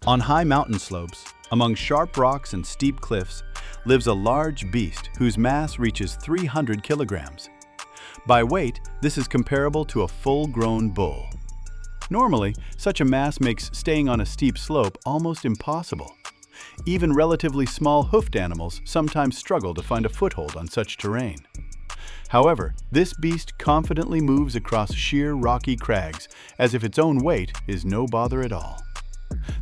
On high mountain slopes, among sharp rocks and steep cliffs, lives a large beast whose mass reaches 300 kilograms. By weight, this is comparable to a full-grown bull. Normally, such a mass makes staying on a steep slope almost impossible. Even relatively small hoofed animals sometimes struggle to find a foothold on such terrain. However, this beast confidently moves across sheer rocky crags as if its own weight is no bother at all.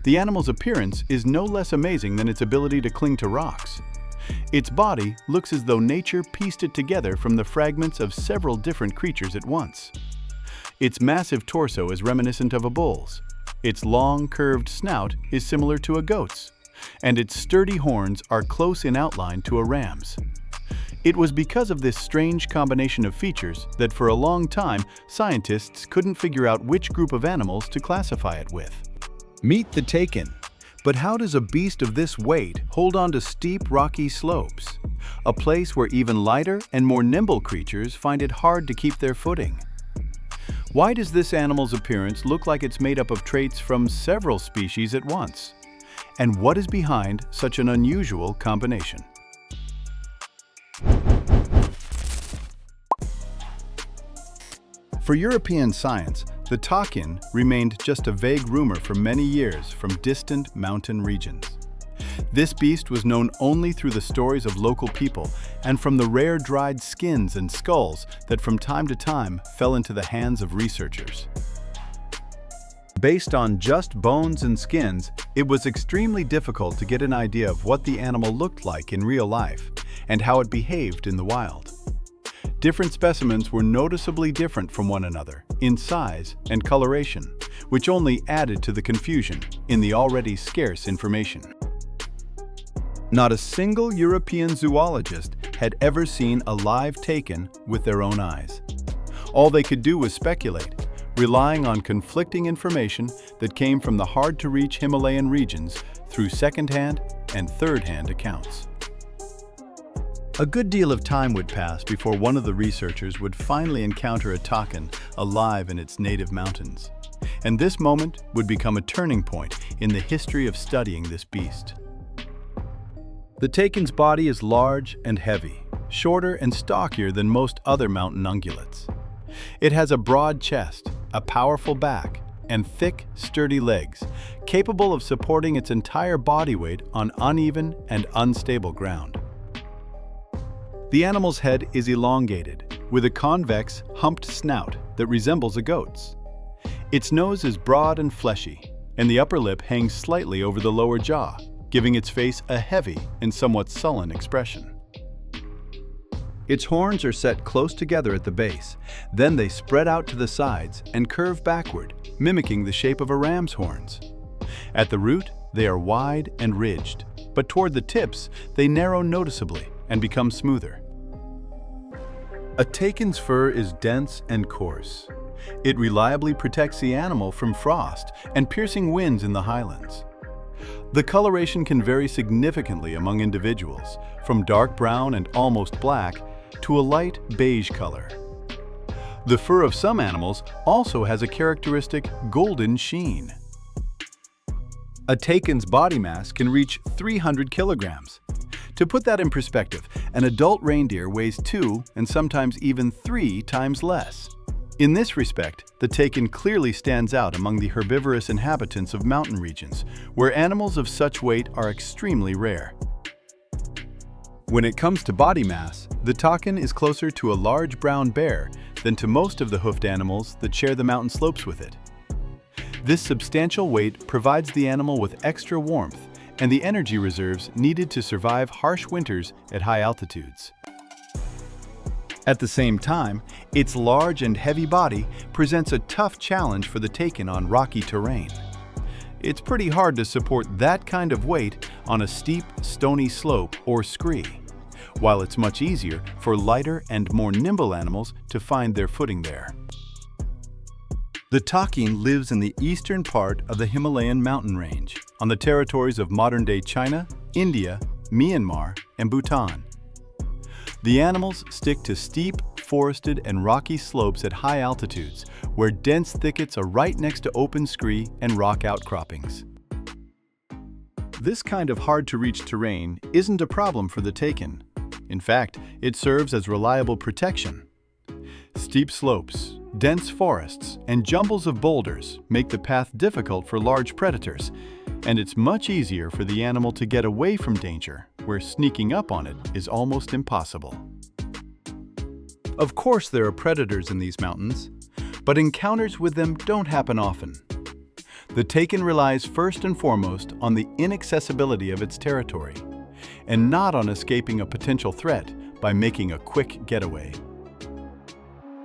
The animal's appearance is no less amazing than its ability to cling to rocks. Its body looks as though nature pieced it together from the fragments of several different creatures at once. Its massive torso is reminiscent of a bull's. Its long, curved snout is similar to a goat's, and its sturdy horns are close in outline to a ram's. It was because of this strange combination of features that for a long time scientists couldn't figure out which group of animals to classify it with. Meet the takin. But how does a beast of this weight hold on to steep, rocky slopes? A place where even lighter and more nimble creatures find it hard to keep their footing. Why does this animal's appearance look like it's made up of traits from several species at once? And what is behind such an unusual combination? For European science, the takin remained just a vague rumor for many years from distant mountain regions. This beast was known only through the stories of local people and from the rare dried skins and skulls that from time to time fell into the hands of researchers. Based on just bones and skins, it was extremely difficult to get an idea of what the animal looked like in real life and how it behaved in the wild. Different specimens were noticeably different from one another in size and coloration, which only added to the confusion in the already scarce information. Not a single European zoologist had ever seen a live takin with their own eyes. All they could do was speculate, relying on conflicting information that came from the hard-to-reach Himalayan regions through second-hand and third-hand accounts. A good deal of time would pass before one of the researchers would finally encounter a takin alive in its native mountains. And this moment would become a turning point in the history of studying this beast. The takin's body is large and heavy, shorter and stockier than most other mountain ungulates. It has a broad chest, a powerful back, and thick, sturdy legs, capable of supporting its entire body weight on uneven and unstable ground. The animal's head is elongated, with a convex, humped snout that resembles a goat's. Its nose is broad and fleshy, and the upper lip hangs slightly over the lower jaw, giving its face a heavy and somewhat sullen expression. Its horns are set close together at the base, then they spread out to the sides and curve backward, mimicking the shape of a ram's horns. At the root, they are wide and ridged, but toward the tips, they narrow noticeably and become smoother. A takin's fur is dense and coarse. It reliably protects the animal from frost and piercing winds in the highlands. The coloration can vary significantly among individuals, from dark brown and almost black to a light beige color. The fur of some animals also has a characteristic golden sheen. A takin's body mass can reach 300 kilograms. To put that in perspective, an adult reindeer weighs 2 and sometimes even 3 times less. In this respect, the takin clearly stands out among the herbivorous inhabitants of mountain regions, where animals of such weight are extremely rare. When it comes to body mass, the takin is closer to a large brown bear than to most of the hoofed animals that share the mountain slopes with it. This substantial weight provides the animal with extra warmth and the energy reserves needed to survive harsh winters at high altitudes. At the same time, its large and heavy body presents a tough challenge for the takin on rocky terrain. It's pretty hard to support that kind of weight on a steep, stony slope or scree, while it's much easier for lighter and more nimble animals to find their footing there. The takin lives in the eastern part of the Himalayan mountain range, on the territories of modern-day China, India, Myanmar, and Bhutan. The animals stick to steep, forested, and rocky slopes at high altitudes, where dense thickets are right next to open scree and rock outcroppings. This kind of hard-to-reach terrain isn't a problem for the takin. In fact, it serves as reliable protection. Steep slopes, dense forests, and jumbles of boulders make the path difficult for large predators, and it's much easier for the animal to get away from danger, where sneaking up on it is almost impossible. Of course, there are predators in these mountains, but encounters with them don't happen often. The takin relies first and foremost on the inaccessibility of its territory, and not on escaping a potential threat by making a quick getaway.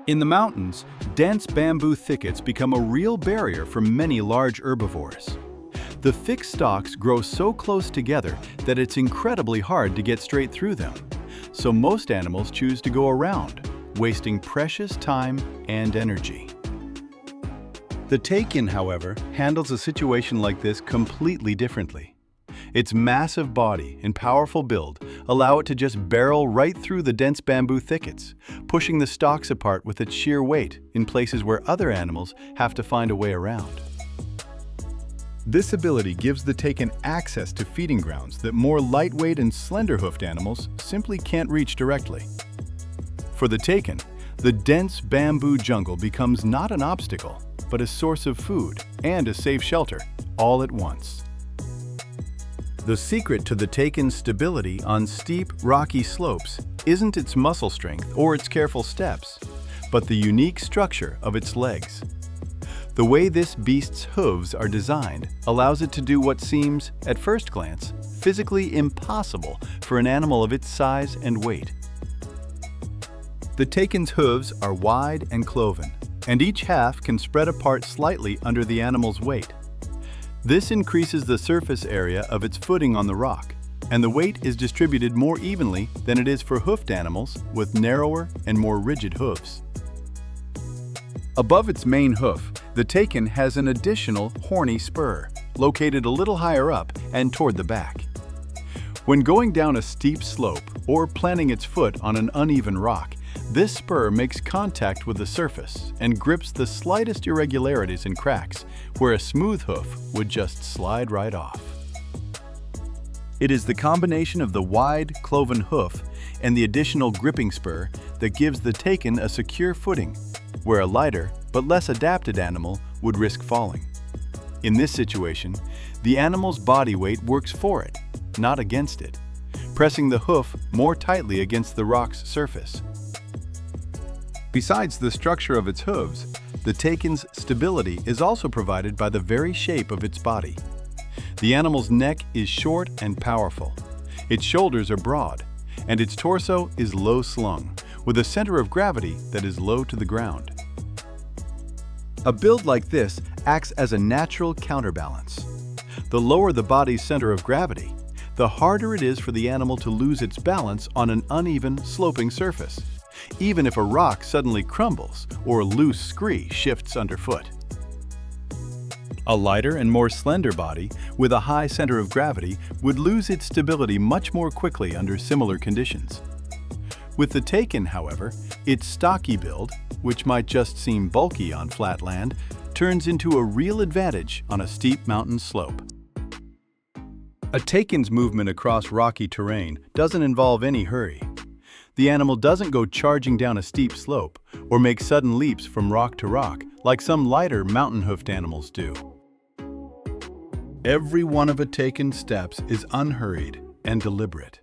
In the mountains, dense bamboo thickets become a real barrier for many large herbivores. The thick stalks grow so close together that it's incredibly hard to get straight through them, so most animals choose to go around, wasting precious time and energy. The takin, however, handles a situation like this completely differently. Its massive body and powerful build allow it to just barrel right through the dense bamboo thickets, pushing the stalks apart with its sheer weight in places where other animals have to find a way around. This ability gives the takin access to feeding grounds that more lightweight and slender-hoofed animals simply can't reach directly. For the takin, the dense bamboo jungle becomes not an obstacle, but a source of food and a safe shelter, all at once. The secret to the takin's stability on steep, rocky slopes isn't its muscle strength or its careful steps, but the unique structure of its legs. The way this beast's hooves are designed allows it to do what seems, at first glance, physically impossible for an animal of its size and weight. The takin's hooves are wide and cloven, and each half can spread apart slightly under the animal's weight. This increases the surface area of its footing on the rock, and the weight is distributed more evenly than it is for hoofed animals with narrower and more rigid hooves. Above its main hoof, the takin has an additional horny spur, located a little higher up and toward the back. When going down a steep slope or planting its foot on an uneven rock, this spur makes contact with the surface and grips the slightest irregularities and cracks, where a smooth hoof would just slide right off. It is the combination of the wide, cloven hoof and the additional gripping spur that gives the takin a secure footing, where a lighter but less adapted animal would risk falling. In this situation, the animal's body weight works for it, not against it, pressing the hoof more tightly against the rock's surface. Besides the structure of its hooves, the takin's stability is also provided by the very shape of its body. The animal's neck is short and powerful, its shoulders are broad, and its torso is low-slung, with a center of gravity that is low to the ground. A build like this acts as a natural counterbalance. The lower the body's center of gravity, the harder it is for the animal to lose its balance on an uneven, sloping surface, even if a rock suddenly crumbles or a loose scree shifts underfoot. A lighter and more slender body with a high center of gravity would lose its stability much more quickly under similar conditions. With the takin, however, its stocky build, which might just seem bulky on flat land, turns into a real advantage on a steep mountain slope. A takin's movement across rocky terrain doesn't involve any hurry. The animal doesn't go charging down a steep slope or make sudden leaps from rock to rock like some lighter mountain-hoofed animals do. Every one of a takin's steps is unhurried and deliberate.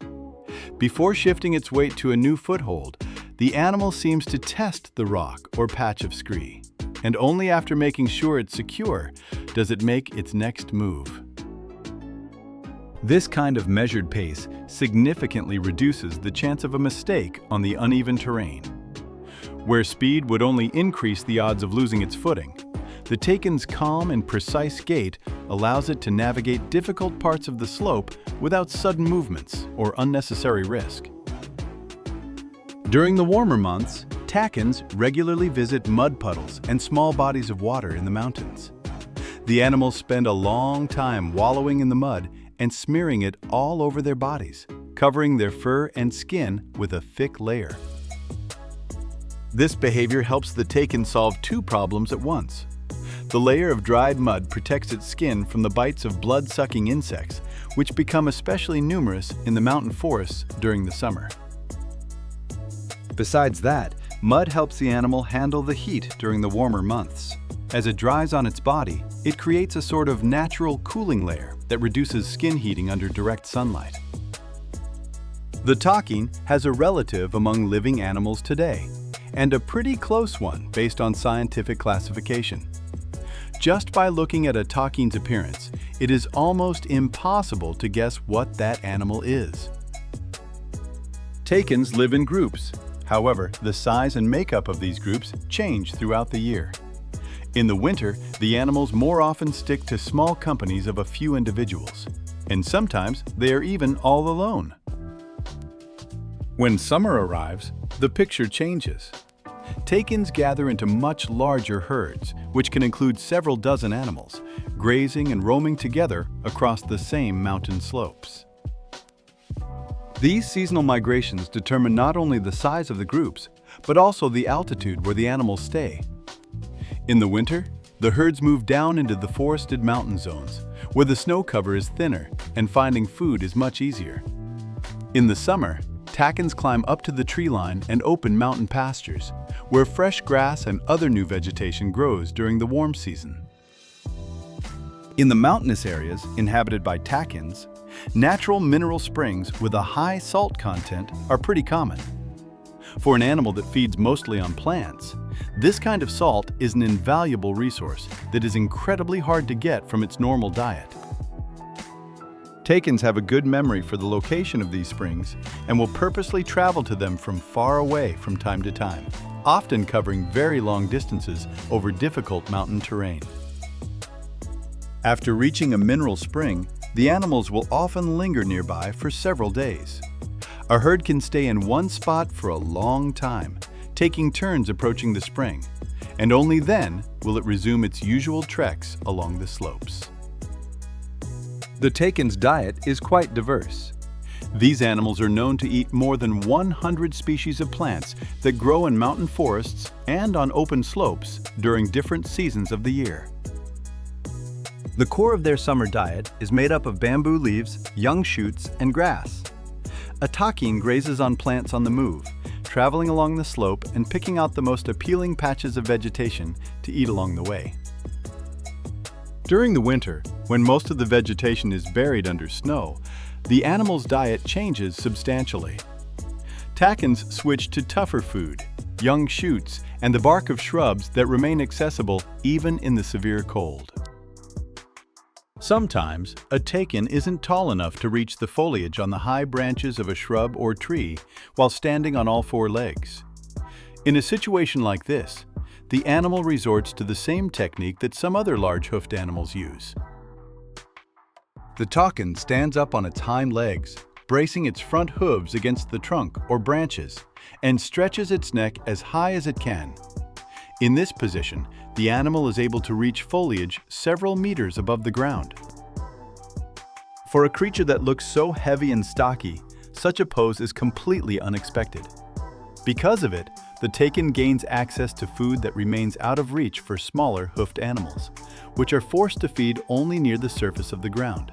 Before shifting its weight to a new foothold, the animal seems to test the rock or patch of scree, and only after making sure it's secure does it make its next move. This kind of measured pace significantly reduces the chance of a mistake on the uneven terrain. Where speed would only increase the odds of losing its footing, the takin's calm and precise gait allows it to navigate difficult parts of the slope without sudden movements or unnecessary risk. During the warmer months, takins regularly visit mud puddles and small bodies of water in the mountains. The animals spend a long time wallowing in the mud and smearing it all over their bodies, covering their fur and skin with a thick layer. This behavior helps the takin solve two problems at once. The layer of dried mud protects its skin from the bites of blood-sucking insects, which become especially numerous in the mountain forests during the summer. Besides that, mud helps the animal handle the heat during the warmer months. As it dries on its body, it creates a sort of natural cooling layer that reduces skin heating under direct sunlight. The takin has a relative among living animals today, and a pretty close one based on scientific classification. Just by looking at a takin's appearance, it is almost impossible to guess what that animal is. Takins live in groups. However, the size and makeup of these groups change throughout the year. In the winter, the animals more often stick to small companies of a few individuals, and sometimes they are even all alone. When summer arrives, the picture changes. Takins gather into much larger herds, which can include several dozen animals, grazing and roaming together across the same mountain slopes. These seasonal migrations determine not only the size of the groups, but also the altitude where the animals stay. In the winter, the herds move down into the forested mountain zones, where the snow cover is thinner and finding food is much easier. In the summer, takins climb up to the tree line and open mountain pastures, where fresh grass and other new vegetation grows during the warm season. In the mountainous areas inhabited by takins, natural mineral springs with a high salt content are pretty common. For an animal that feeds mostly on plants, this kind of salt is an invaluable resource that is incredibly hard to get from its normal diet. Takins have a good memory for the location of these springs and will purposely travel to them from far away from time to time, often covering very long distances over difficult mountain terrain. After reaching a mineral spring, the animals will often linger nearby for several days. A herd can stay in one spot for a long time, taking turns approaching the spring, and only then will it resume its usual treks along the slopes. The takin's diet is quite diverse. These animals are known to eat more than 100 species of plants that grow in mountain forests and on open slopes during different seasons of the year. The core of their summer diet is made up of bamboo leaves, young shoots, and grass. A takin grazes on plants on the move, traveling along the slope and picking out the most appealing patches of vegetation to eat along the way. During the winter, when most of the vegetation is buried under snow, the animal's diet changes substantially. Takins switch to tougher food, young shoots, and the bark of shrubs that remain accessible even in the severe cold. Sometimes, a takin isn't tall enough to reach the foliage on the high branches of a shrub or tree while standing on all four legs. In a situation like this, the animal resorts to the same technique that some other large hoofed animals use. The takin stands up on its hind legs, bracing its front hooves against the trunk or branches, and stretches its neck as high as it can. In this position, the animal is able to reach foliage several meters above the ground. For a creature that looks so heavy and stocky, such a pose is completely unexpected. Because of it, the takin gains access to food that remains out of reach for smaller hoofed animals, which are forced to feed only near the surface of the ground.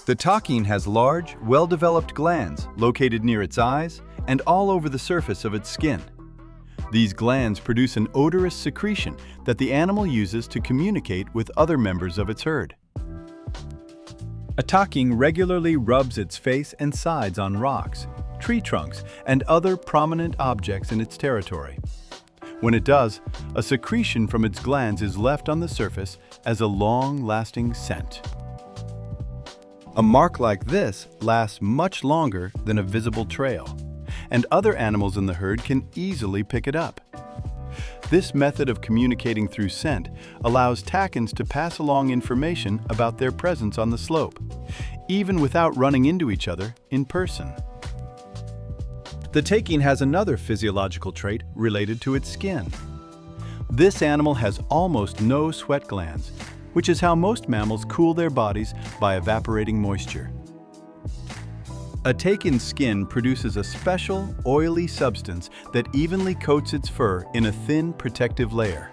The takin has large, well-developed glands located near its eyes and all over the surface of its skin. These glands produce an odorous secretion that the animal uses to communicate with other members of its herd. A takin regularly rubs its face and sides on rocks, tree trunks, and other prominent objects in its territory. When it does, a secretion from its glands is left on the surface as a long-lasting scent. A mark like this lasts much longer than a visible trail, and other animals in the herd can easily pick it up. This method of communicating through scent allows takins to pass along information about their presence on the slope, even without running into each other in person. The takin has another physiological trait related to its skin. This animal has almost no sweat glands, which is how most mammals cool their bodies by evaporating moisture. A takin's skin produces a special, oily substance that evenly coats its fur in a thin, protective layer.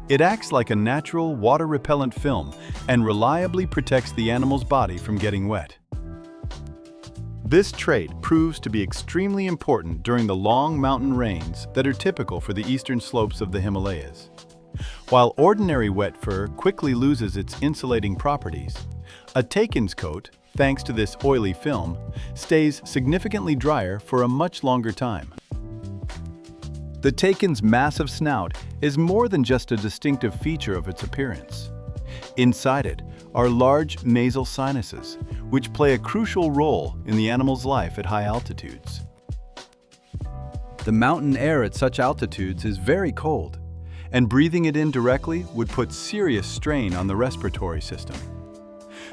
It acts like a natural water-repellent film and reliably protects the animal's body from getting wet. This trait proves to be extremely important during the long mountain rains that are typical for the eastern slopes of the Himalayas. While ordinary wet fur quickly loses its insulating properties, a takin's coat, thanks to this oily film, stays significantly drier for a much longer time. The takin's massive snout is more than just a distinctive feature of its appearance. Inside it are large nasal sinuses, which play a crucial role in the animal's life at high altitudes. The mountain air at such altitudes is very cold, and breathing it in directly would put serious strain on the respiratory system.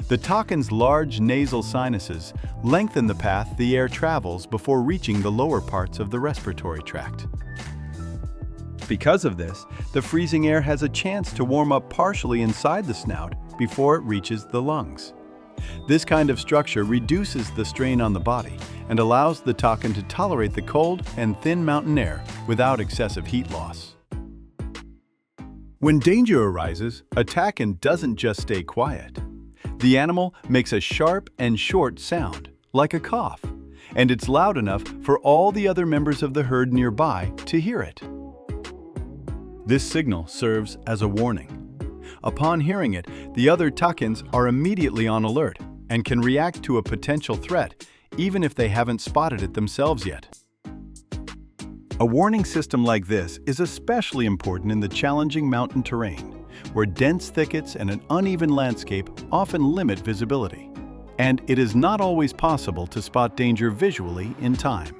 The takin's large nasal sinuses lengthen the path the air travels before reaching the lower parts of the respiratory tract. Because of this, the freezing air has a chance to warm up partially inside the snout before it reaches the lungs. This kind of structure reduces the strain on the body and allows the takin to tolerate the cold and thin mountain air without excessive heat loss. When danger arises, a takin doesn't just stay quiet. The animal makes a sharp and short sound, like a cough, and it's loud enough for all the other members of the herd nearby to hear it. This signal serves as a warning. Upon hearing it, the other takins are immediately on alert and can react to a potential threat, even if they haven't spotted it themselves yet. A warning system like this is especially important in the challenging mountain terrain, where dense thickets and an uneven landscape often limit visibility, and it is not always possible to spot danger visually in time.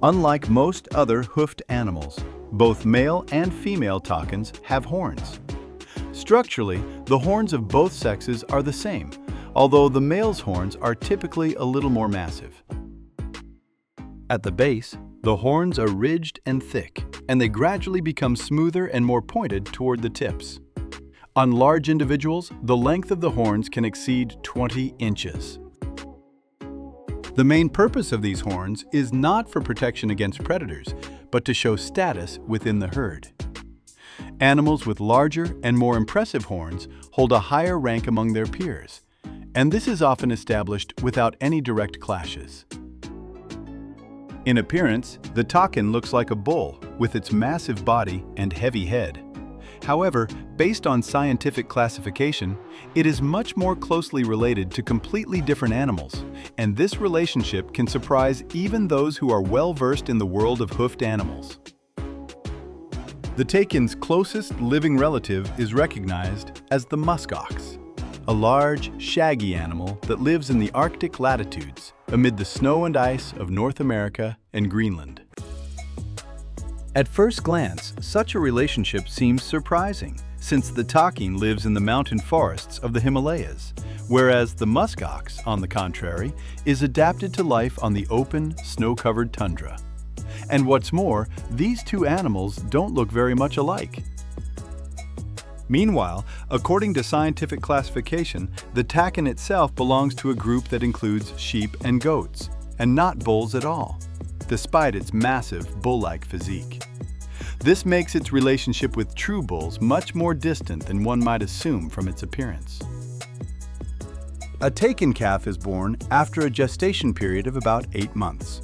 Unlike most other hoofed animals, both male and female takins have horns. Structurally, the horns of both sexes are the same, although the male's horns are typically a little more massive. At the base, the horns are ridged and thick, and they gradually become smoother and more pointed toward the tips. On large individuals, the length of the horns can exceed 20 inches. The main purpose of these horns is not for protection against predators, but to show status within the herd. Animals with larger and more impressive horns hold a higher rank among their peers, and this is often established without any direct clashes. In appearance, the takin looks like a bull with its massive body and heavy head. However, based on scientific classification, it is much more closely related to completely different animals, and this relationship can surprise even those who are well-versed in the world of hoofed animals. The takin's closest living relative is recognized as the muskox, a large, shaggy animal that lives in the Arctic latitudes amid the snow and ice of North America and Greenland. At first glance, such a relationship seems surprising, since the takin lives in the mountain forests of the Himalayas, whereas the muskox, on the contrary, is adapted to life on the open, snow-covered tundra. And what's more, these two animals don't look very much alike. Meanwhile, according to scientific classification, the takin itself belongs to a group that includes sheep and goats, and not bulls at all, despite its massive bull-like physique. This makes its relationship with true bulls much more distant than one might assume from its appearance. A takin calf is born after a gestation period of about 8 months.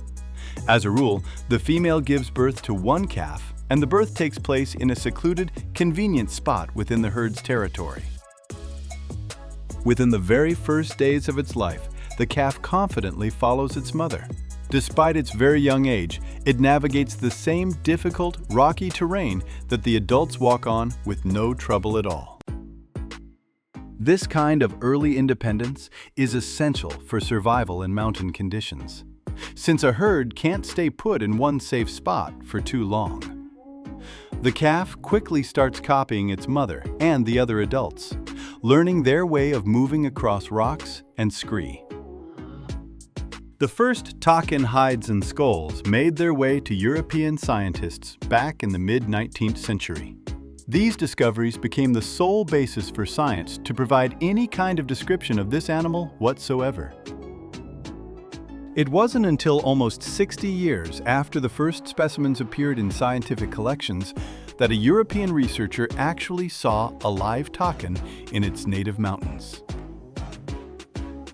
As a rule, the female gives birth to one calf, and the birth takes place in a secluded, convenient spot within the herd's territory. Within the very first days of its life, the calf confidently follows its mother. Despite its very young age, it navigates the same difficult, rocky terrain that the adults walk on with no trouble at all. This kind of early independence is essential for survival in mountain conditions, since a herd can't stay put in one safe spot for too long. The calf quickly starts copying its mother and the other adults, learning their way of moving across rocks and scree. The first takin hides and skulls made their way to European scientists back in the mid-19th century. These discoveries became the sole basis for science to provide any kind of description of this animal whatsoever. It wasn't until almost 60 years after the first specimens appeared in scientific collections that a European researcher actually saw a live takin in its native mountains.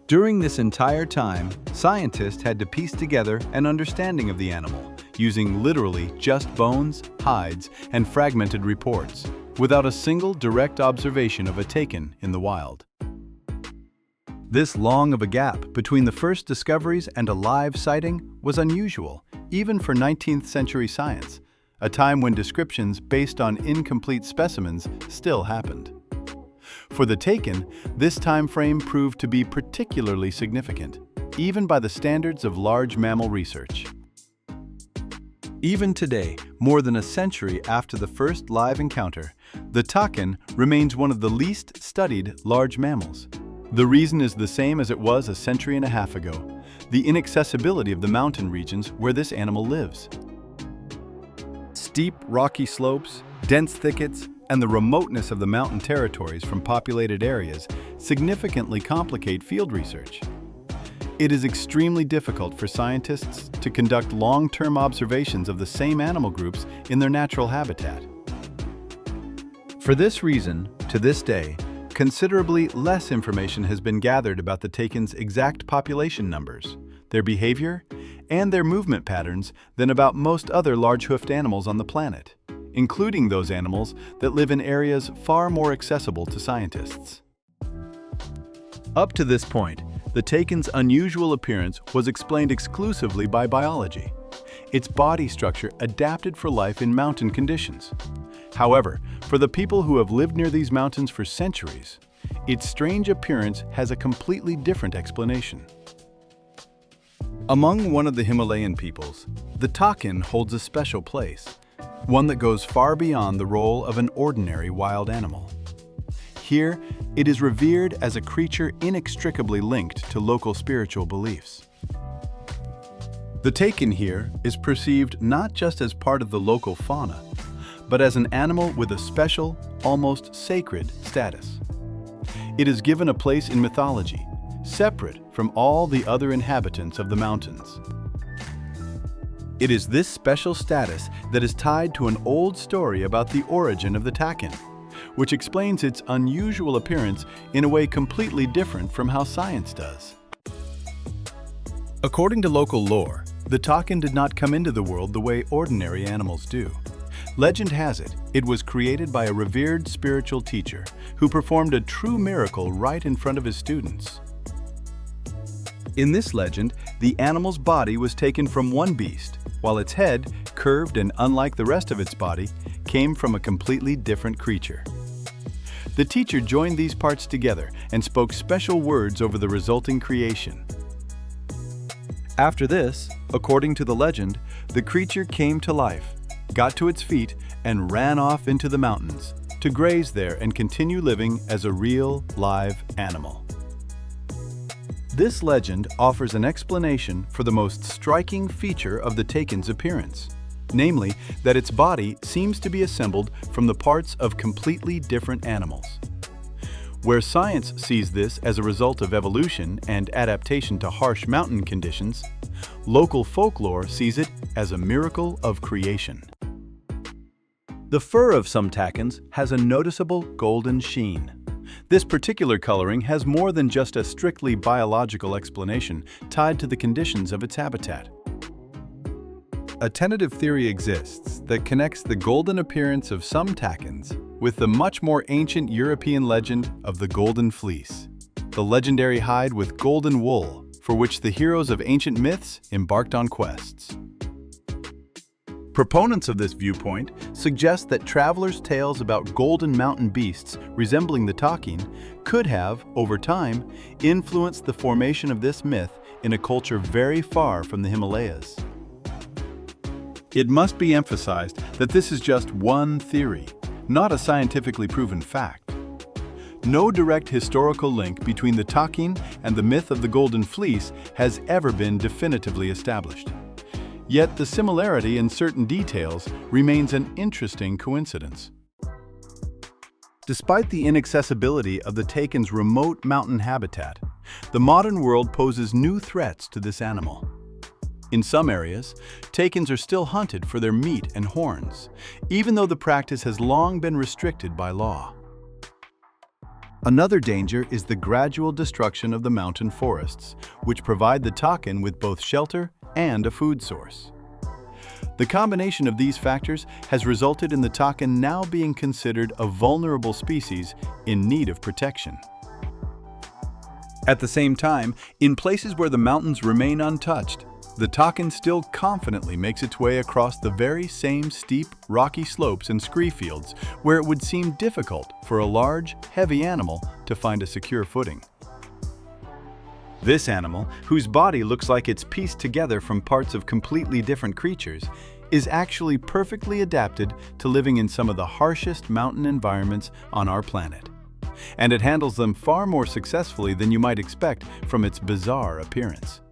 During this entire time, scientists had to piece together an understanding of the animal, using literally just bones, hides, and fragmented reports, without a single direct observation of a takin in the wild. This long of a gap between the first discoveries and a live sighting was unusual, even for 19th century science, a time when descriptions based on incomplete specimens still happened. For the takin, this time frame proved to be particularly significant, even by the standards of large mammal research. Even today, more than a century after the first live encounter, the takin remains one of the least studied large mammals. The reason is the same as it was a century and a half ago: the inaccessibility of the mountain regions where this animal lives. Steep, rocky slopes, dense thickets, and the remoteness of the mountain territories from populated areas significantly complicate field research. It is extremely difficult for scientists to conduct long-term observations of the same animal groups in their natural habitat. For this reason, to this day, considerably less information has been gathered about the takin's exact population numbers, their behavior, and their movement patterns than about most other large-hoofed animals on the planet, including those animals that live in areas far more accessible to scientists. Up to this point, the takin's unusual appearance was explained exclusively by biology, its body structure adapted for life in mountain conditions. However, for the people who have lived near these mountains for centuries, its strange appearance has a completely different explanation. Among one of the Himalayan peoples, the takin holds a special place, one that goes far beyond the role of an ordinary wild animal. Here, it is revered as a creature inextricably linked to local spiritual beliefs. The takin here is perceived not just as part of the local fauna, but as an animal with a special, almost sacred status. It is given a place in mythology, separate from all the other inhabitants of the mountains. It is this special status that is tied to an old story about the origin of the takin, which explains its unusual appearance in a way completely different from how science does. According to local lore, the takin did not come into the world the way ordinary animals do. Legend has it, it was created by a revered spiritual teacher who performed a true miracle right in front of his students. In this legend, the animal's body was taken from one beast, while its head, curved and unlike the rest of its body, came from a completely different creature. The teacher joined these parts together and spoke special words over the resulting creation. After this, according to the legend, the creature came to life, got to its feet, and ran off into the mountains to graze there and continue living as a real, live animal. This legend offers an explanation for the most striking feature of the takin's appearance, namely that its body seems to be assembled from the parts of completely different animals. Where science sees this as a result of evolution and adaptation to harsh mountain conditions, local folklore sees it as a miracle of creation. The fur of some takins has a noticeable golden sheen. This particular coloring has more than just a strictly biological explanation tied to the conditions of its habitat. A tentative theory exists that connects the golden appearance of some takins with the much more ancient European legend of the Golden Fleece, the legendary hide with golden wool for which the heroes of ancient myths embarked on quests. Proponents of this viewpoint suggest that travelers' tales about golden mountain beasts resembling the takin could have, over time, influenced the formation of this myth in a culture very far from the Himalayas. It must be emphasized that this is just one theory, not a scientifically proven fact. No direct historical link between the takin and the myth of the Golden Fleece has ever been definitively established. Yet the similarity in certain details remains an interesting coincidence. Despite the inaccessibility of the takin's remote mountain habitat, the modern world poses new threats to this animal. In some areas, takins are still hunted for their meat and horns, even though the practice has long been restricted by law. Another danger is the gradual destruction of the mountain forests, which provide the takin with both shelter and a food source. The combination of these factors has resulted in the takin now being considered a vulnerable species in need of protection. At the same time, in places where the mountains remain untouched, the takin still confidently makes its way across the very same steep, rocky slopes and scree fields where it would seem difficult for a large, heavy animal to find a secure footing. This animal, whose body looks like it's pieced together from parts of completely different creatures, is actually perfectly adapted to living in some of the harshest mountain environments on our planet. And it handles them far more successfully than you might expect from its bizarre appearance.